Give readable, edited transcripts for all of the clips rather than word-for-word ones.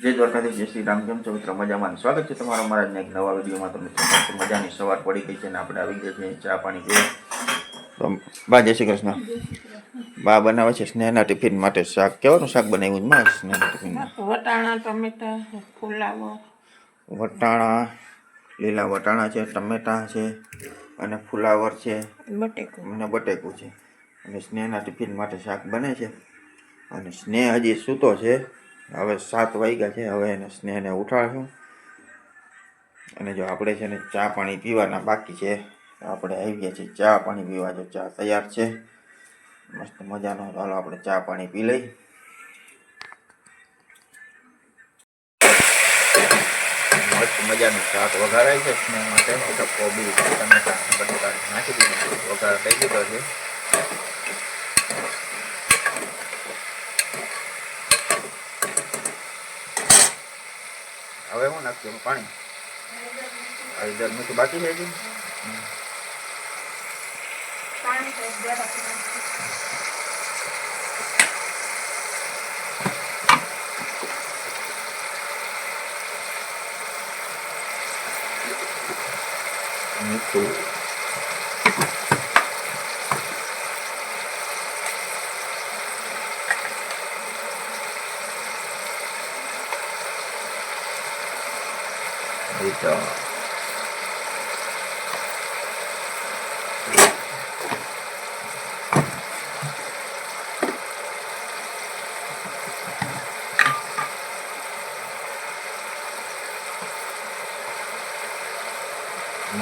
જય દ્વારકાધીશ, જય શ્રી રામ. કેમ છો મિત્રો? મજામાં. સ્વાગત છે તમારા અમારા આજના એક નવા વિડીયોમાં. તો મિત્રો મજાની સવાર પડી ગઈ છે ને આપણે આવી ગયા છીએ ચા પાણી પીવા. તો બા જય શ્રી કૃષ્ણ. બા બનાવે છે સ્નેહના ટિફિન માટે શાક. કેવાનું શાક બનાવ્યું માં સ્નેહના ટિફિન? વટાણા, ટમેટા, ફુલાવર. વટાણા, લીલા વટાણા છે, ટમેટા છે અને ફુલાવર છે અને બટેકું છે. અને સ્નેહના ટિફિન માટે શાક બને છે. અને સ્નેહ હજી સૂતો છે. હવે 7 વાગ્યા છે. હવે એને સ્નેહને ઉઠાડશું. અને જો આપણે છે ને ચા પાણી પીવાના બાકી છે. આપણે આવી ગયા છીએ ચા પાણી પીવા. જો ચા તૈયાર છે મસ્ત મજાનો. ચાલો આપણે ચા પાણી પી લઈ. મસ્ત મજાનું શાક વઘારાય છે સ્નેહ માટે. કોબી, ટમેટા, બટાકા નાખી દીધું, વઘાર થઈ દીધો છે. હવે હું નાખ્યું પાણી. હળદર મીઠું બાકી છે હજી. મીઠું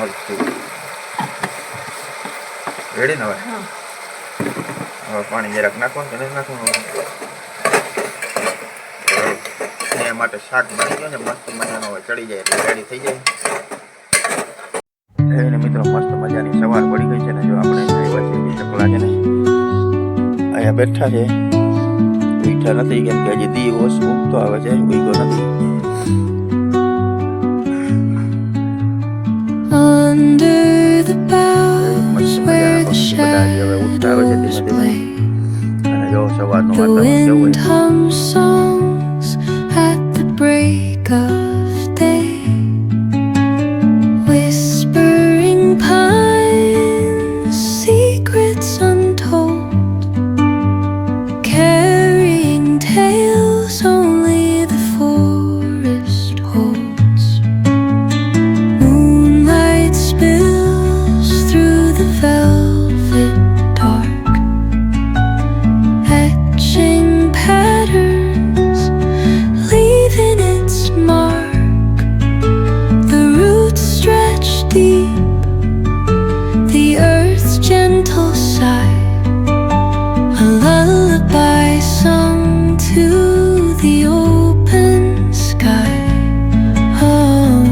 મરચું રેડી ને? હવે પાણી જરાક નાખવાનું કે નથી નાખવાનું? એ માટે શાક બની ગયો ને મસ્ત મજાનો. હવે ચડી જાય એટલે રેડી થઈ જાય. એને મિત્રો મસ્ત મજાની સવાર પડી ગઈ છે ને. જો આપણે આવ્યા છીએ ચકલા છે ને અહીંયા બેઠા છે. ઉઠ્યા નથી કેમ કે હજી દિવસ ઉગતો આવે છે, ઉગ્યો નથી. Under the boughs where the shadows play, the wind hums songs at the break of day, whispering pines, secrets untold, carrying tales only the forest holds. Moonlight spills through the velvet dark, etching patterns, leaving its mark. The roots stretch deep, the earth's gentle sigh, a lullaby sung to the open sky. Oh,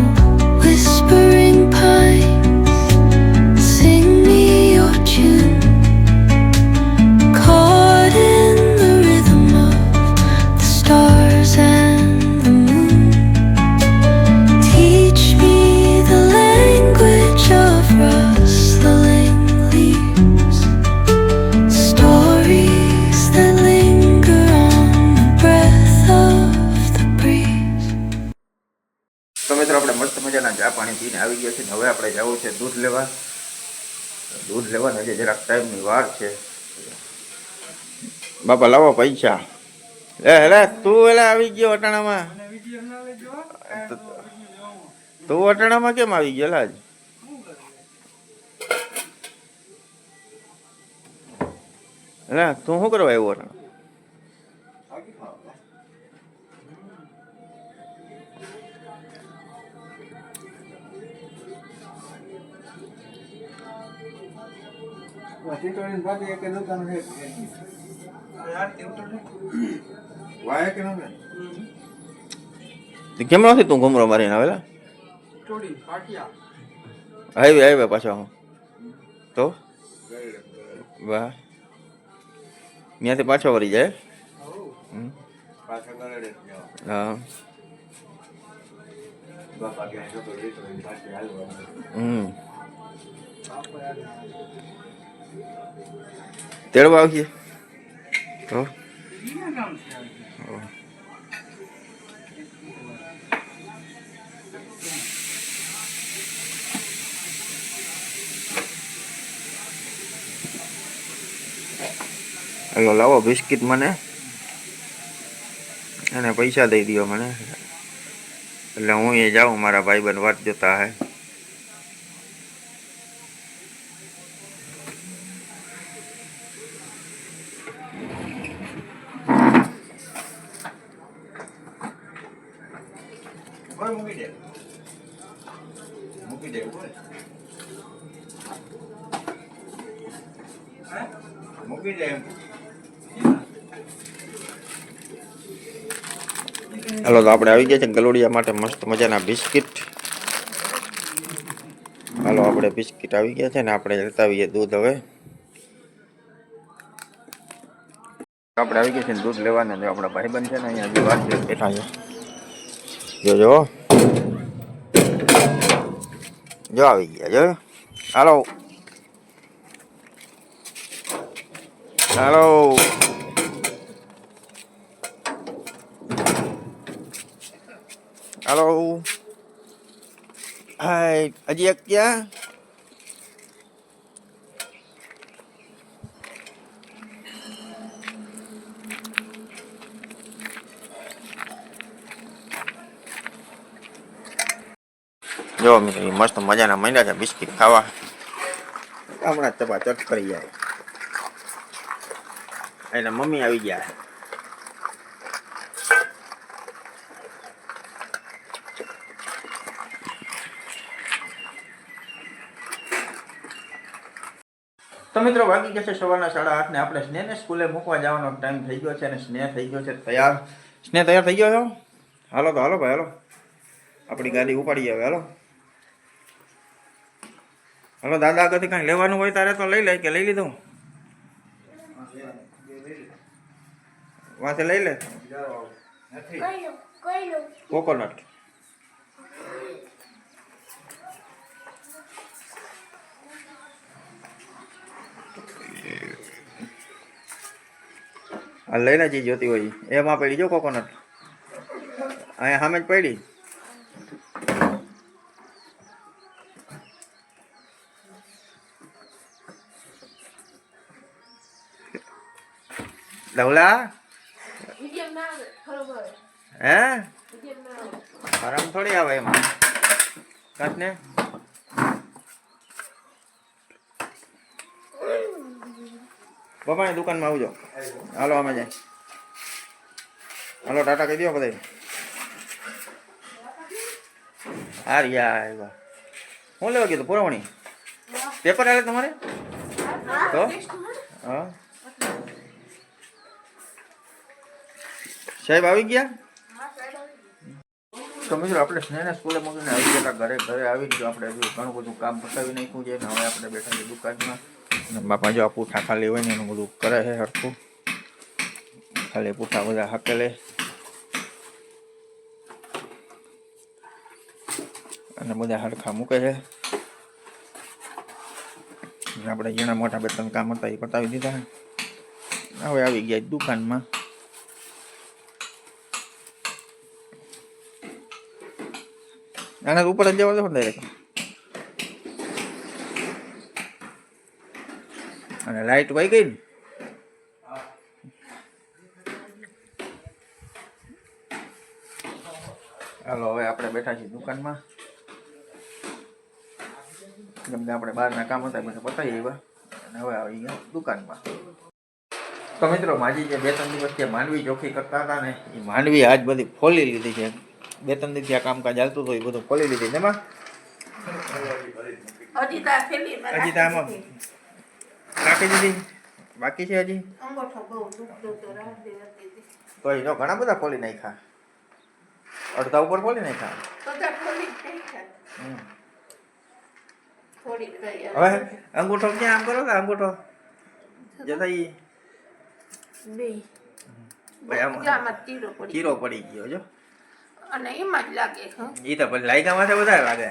whispering pines, sing me your tune, caught in the rhythm of the stars and the moon. Teach me the language of rustling leaves, stories that linger on the breath of the breeze. તો મિત્રો આપણે મસ્ત મજાના ચા પાણી પીને આવી ગયા છે ને હવે આપણે જવું છે દૂધ લેવા. દૂધ લેવાના છે, જરાક ટાઈમની વાર છે. બાપા લાવો પૈસા. લે તું એલા આવી ગયો વટાણામાં. તું વટાણામાં કેમ આવી ગયો લાજ? તું શું કરવા આવ્યો વટાણા? કેમ નથી તું ઘુમરો મારીને આવેલા? આવી પાછો તો વાહ, ત્યાંથી પાછો વળી જાય. હા તેડવા આવીએ તો હલો લાવો બિસ્કિટ મને અને પૈસા દઈ દો મને, એટલે હું એ જાઉં, મારા ભાઈબંધ વાત જોતા હે. મૂકી દે મૂકી દે. હાલો તો આપણે આવી ગયા છે ગલોડિયા માટે મસ્ત મજાના બિસ્કિટ. હાલો આપણે બિસ્કિટ આવી ગયા છે ને આપણે લેતા આવીએ દૂધ. હવે આપણે આવી ગયા છે દૂધ લેવાના. આપણા ભાઈબંધ છે ને અહીંયા હજી વાર બેઠા છે. જોજો જો આવી ગયા જો. હાલો હાલો હાલો. હાય હજી એક ક્યાં? જો મિત્રો મસ્ત મજાના માંડ્યા છે બિસ્કિટ ખાવા. હમણાં ચપાચટ કરી જાય. એટલે મમ્મી આવી ગયા. તો મિત્રો વાગી ગયા છે સવારના 8:30 ને આપણે સ્નેહને સ્કૂલે મૂકવા જવાનો ટાઈમ થઈ ગયો છે અને સ્નેહ થઈ ગયો છે તૈયાર. સ્નેહ તૈયાર થઈ ગયો છો? હાલો તો હાલો ભાઈ હાલો, આપણી ગાડી ઉપાડી આવે. હાલો હાલો દાદા આગળથી કાંઈ લેવાનું હોય તારે તો લઈ લે, કે લઈ લીધું? વાંચે લઈ લે. કોકોનટ આ લઈને જે જોતી હોય એમાં પડી જો કોકોનટ. અહીંયા સામે જ પડી. લવલા હે આરામ થોડી આવે એમાં કાચ ને. પપ્પાની દુકાનમાં આવજો. હાલો અમે જાય. હાલો ટાટા કહી દો બધા. હારિયા આવ્યા. શું લેવા ગયું પુરવણી? પેપર આવે તમારે તો? હા સાહેબ આવી ગયા. તો મિત્રો આપણે સ્નેહને સ્કૂલે મૂકીને આવી ગયા ઘરે. ઘરે આવીને જો આપણે હજુ ઘણું બધું કામ પતાવી નાખ્યું છે. હવે આપણે બેઠા છીએ દુકાનમાં. અને બાપા જો આ પૂઠા ખાલી હોય ને એનું બધું કરે છે હરખું. ખાલી પૂઠા બધા હાકેલે અને બધા હરખા મૂકે છે. આપણે જેના મોટા બે ત્રણ કામ હતા એ પતાવી દીધા. હવે આવી ગયા દુકાનમાં. આના ઉપર જ જવા દો ડાયરેક્ટ. અને લાઈટ વહી ગઈ ને. હાલો હવે આપણે બેઠા છીએ દુકાનમાં. જેમ આપણે બહારના કામ હતા બધા પતાવી આવ્યા અને હવે આવી ગયા દુકાનમાં. તો મિત્રો માજી જે 2-3 દિવસથી માંડવી ચોખ્ખી કરતા હતા ને એ માંડવી આજ બધી ખોલી લીધી છે. 2-3 દિવસથી આ કામકાજ ચાલતું હતું એ બધું ખોલી લીધી. એમાં હજી તો આમાં રાખી દીધી બાકી છે હજી. તો એ જો ઘણા બધા ખોલી નાખ્યા. અડધા ઉપર ખોલી નાખ્યા. હવે અંગૂઠો ક્યાં આમ કરો? અંગૂઠો જતા ચીરો પડી ગયો જો. અને એમાં જ લાગે. ઈ તો પછી લાયકામાં વધારે લાગે.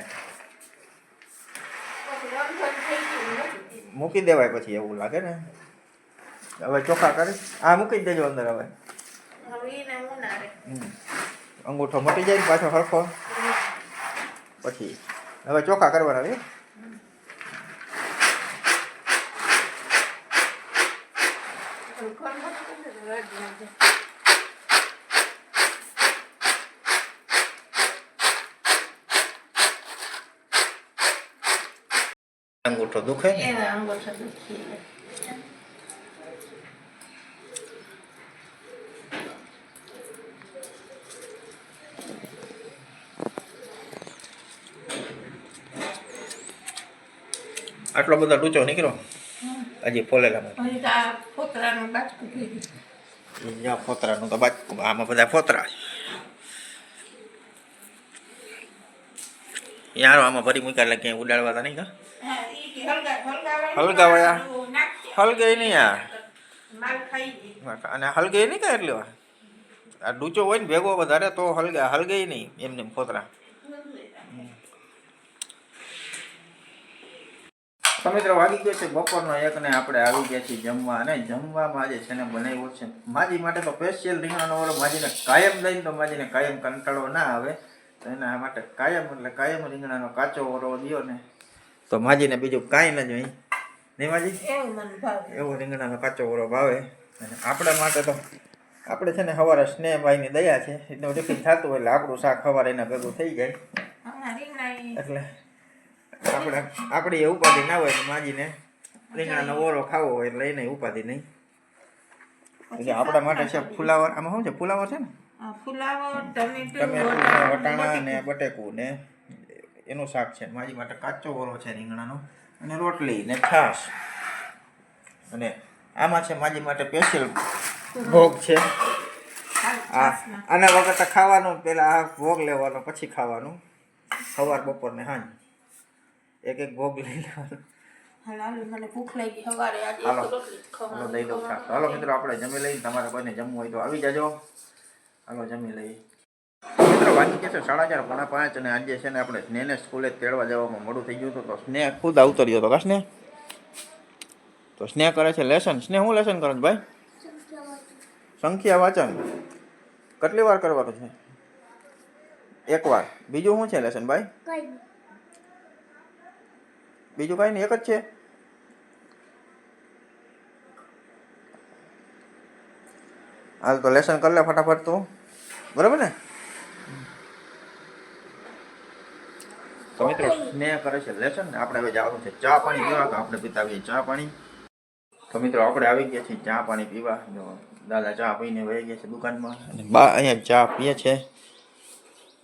મૂકી દેવાય પછી એવું લાગે ને. હવે ચોખ્ખા કરી આ મૂકી દેજો અંદર. હવે અંગૂઠો મટી જાય પાછો હરખો. પછી હવે ચોખ્ખા કરવાના. અંગૂઠો દુખે ને એના અંગૂઠો દુખી આટલો બધો ડૂચો નીકળ્યો હજી ફોલેલામાં પછી તો આ ફોતરાનું બાચકું થઈ ગયું જ્યાં ફોતરાનું તો બાજુ આમાં બધા ફોતરા યાર આમાં ભરી મૂક્યા એટલે ક્યાંય ઉડાડવા હતા નહીં કા હા ઈ હલગા હલગાવાયા હલગે નહીં યાર માલ ખાઈ ગઈ અને હલગે નહીં કા એટલે આ ડૂચો હોય ને ભેગો વધારે તો હલગે નહીં એમને ફોતરા તો મિત્રો વાગી ગયો છે બપોરનો એક ને આપણે આવી ગયા છીએ જમવા અને જમવામાં આજે છે ને બનાવ્યો છે માજી માટે તો સ્પેશિયલ રીંગણાનો ઓલો માજીને કાયમ દઈને તો માજીને કાયમ કંટાળો ના આવે તો એના માટે કાયમ રીંગણાનો કાચો ઓરો દો ને તો માજીને બીજું કાંઈ ન જોઈએ નહીં માજી એવું મને ભાવે એવો રીંગણાનો કાચો ઓરો ભાવે અને આપણા માટે તો આપણે છે ને સવારે સ્નેહભાઈની દયા છે એટલું ટિફિન થતું હોય એટલે આપણું શાક સવારે એના ભેગું થઈ જાય એટલે આપણે એ ઉપાધિ ના હોય તો માજીને રીંગણાનો ઓરો ખાવો હોય એટલે એને ઉપાધિ નહીં એટલે આપણા માટે છે ફુલાવર આમાં શું છે ફુલાવર છે ને ફુલાવર ટમેટું ટમેટું વટાણા ને બટેકું ને એનું શાક છે મારી માટે કાચો ઓરો છે રીંગણાનો અને રોટલી ને છાશ અને આમાં છે માજી માટે સ્પેશિયલ ભોગ છે આના વગર ખાવાનું પેલા આ ભોગ લેવાનો પછી ખાવાનું સવાર બપોર ને સાંજ એક ભોગ લઈ લેવાનો મને ભૂખ લાગી સવારે આજે હાલો રોટલી ખાવાની દઈ દઉં શાક હાલો મિત્રો આપણે જમી લઈએ તમારે કોઈને જમવું હોય તો આવી જાજો હાલો જમી લઈએ મિત્રો વાગી જશે 4:30 પોણા 5 અને આજે છે ને આપણે સ્નેહને સ્કૂલે તેડવા જવામાં મોડું થઈ ગયું હતું તો સ્નેહ ખુદ ઉતર્યો હતો કા સ્નેહ તો સ્નેહ કરે છે લેસન સ્નેહ હું લેસન કરો છો ભાઈ સંખ્યા વાંચન કેટલી વાર કરવાનું છે એક વાર બીજું શું છે લેસન ભાઈ બીજું કાંઈ નહીં એક જ છે હાલ તો લેસન કરી લે ફટાફટ તું બરાબર ને તો મિત્રો સ્નેહ કરે છે લેસન ને આપણે હવે જવાનું છે ચા પાણી પીવા તો આપણે પીતા આવીએ ચા પાણી તો મિત્રો આપણે આવી ગયા છીએ ચા પાણી પીવા જો દાદા ચા પીને વહી ગયા છે દુકાનમાં અને બા અહીંયા ચા પીએ છે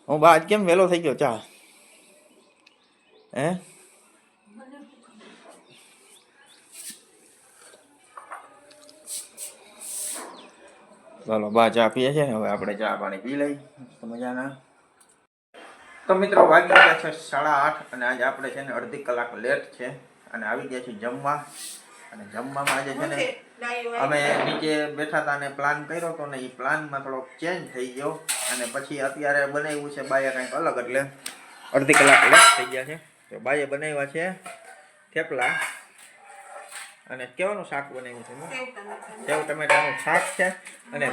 હું બા આજ કેમ વહેલો થઈ ગયો ચા હે ચાલો બા ચા પીએ છે હવે આપણે ચા પાણી પી લઈ મજાના તો મિત્રો વાગી ગયા છે 8:30 અને આજે આપણે છે ને અડધી કલાક લેટ છે અને આવી ગયા છીએ જમવા અને જમવામાં આજે છે ને અમે નીચે બેઠા હતા અને પ્લાન કર્યો હતો ને એ પ્લાનમાં થોડોક ચેન્જ થઈ ગયો અને પછી અત્યારે બનાવ્યું છે બાએ કંઈક અલગ એટલે અડધી કલાક લેટ થઈ ગયા છે તો બાએ બનાવ્યા છે થેપલા અને કેવાનું શાક બનાવ્યું છે સેવ ટમેટાનું શાક છે અને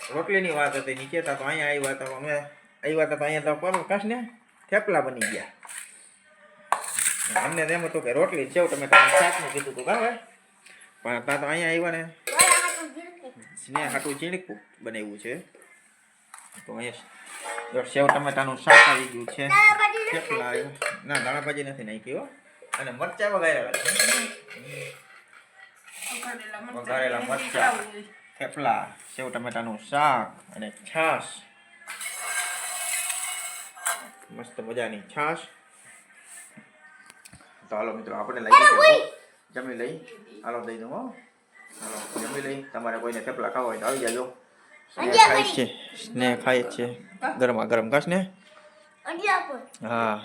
રોટલીની વાત હતી નીચે હતા તો અહીંયા આવ્યા હતા અમે આવ્યા હતા તો અહીંયા તો કાશ ને થેપલા બની ગયા અમને એમ હતું કે રોટલી સેવ ટમેટાનું શાકનું કીધું હતું બરાબર પણ ત્યાં તો અહીંયા આવ્યા ને સ્નેહ હાટું ઝીણકું બનાવ્યું છે તો અહીંયા સેવ ટમેટાનું શાક આવી ગયું છે થેપલા ના દાણા ભાજી નથી નાખી હો અને મરચા વઘારેલા મરચા થેપલા સેવ ટમેટાનું શાક અને છાશ મસ્ત મજાની છાશ તો હાલો મિત્રો આપણે લઈ જમી લઈ હાલો દઈ દઉં હો હાલો જમી લઈ તમારે કોઈને થેપલા ખાવા હોય તો આવી જાજો સ્નેહ ખાય છે સ્નેહ ખાય છે ગરમા ગરમ કાશ ને હા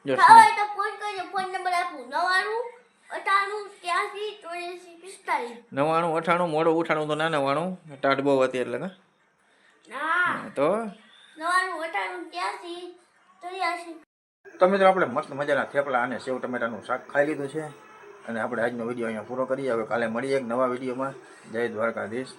ખાવા તો ફોન કરજો ફોન નંબર આપું 99 88 83 45 મોડું ઉઠાણું તો ના 99 ટાટ બહુ હતી એટલે ના તો 99 88 83 તો મિત્રો આપણે મસ્ત મજાના થેપલા અને સેવ ટમેટાનું શાક ખાઈ લીધું છે અને આપણે આજનો વિડીયો અહીંયા પૂરો કરીએ હવે કાલે મળીએ એક નવા વિડીયોમાં જય દ્વારકાધીશ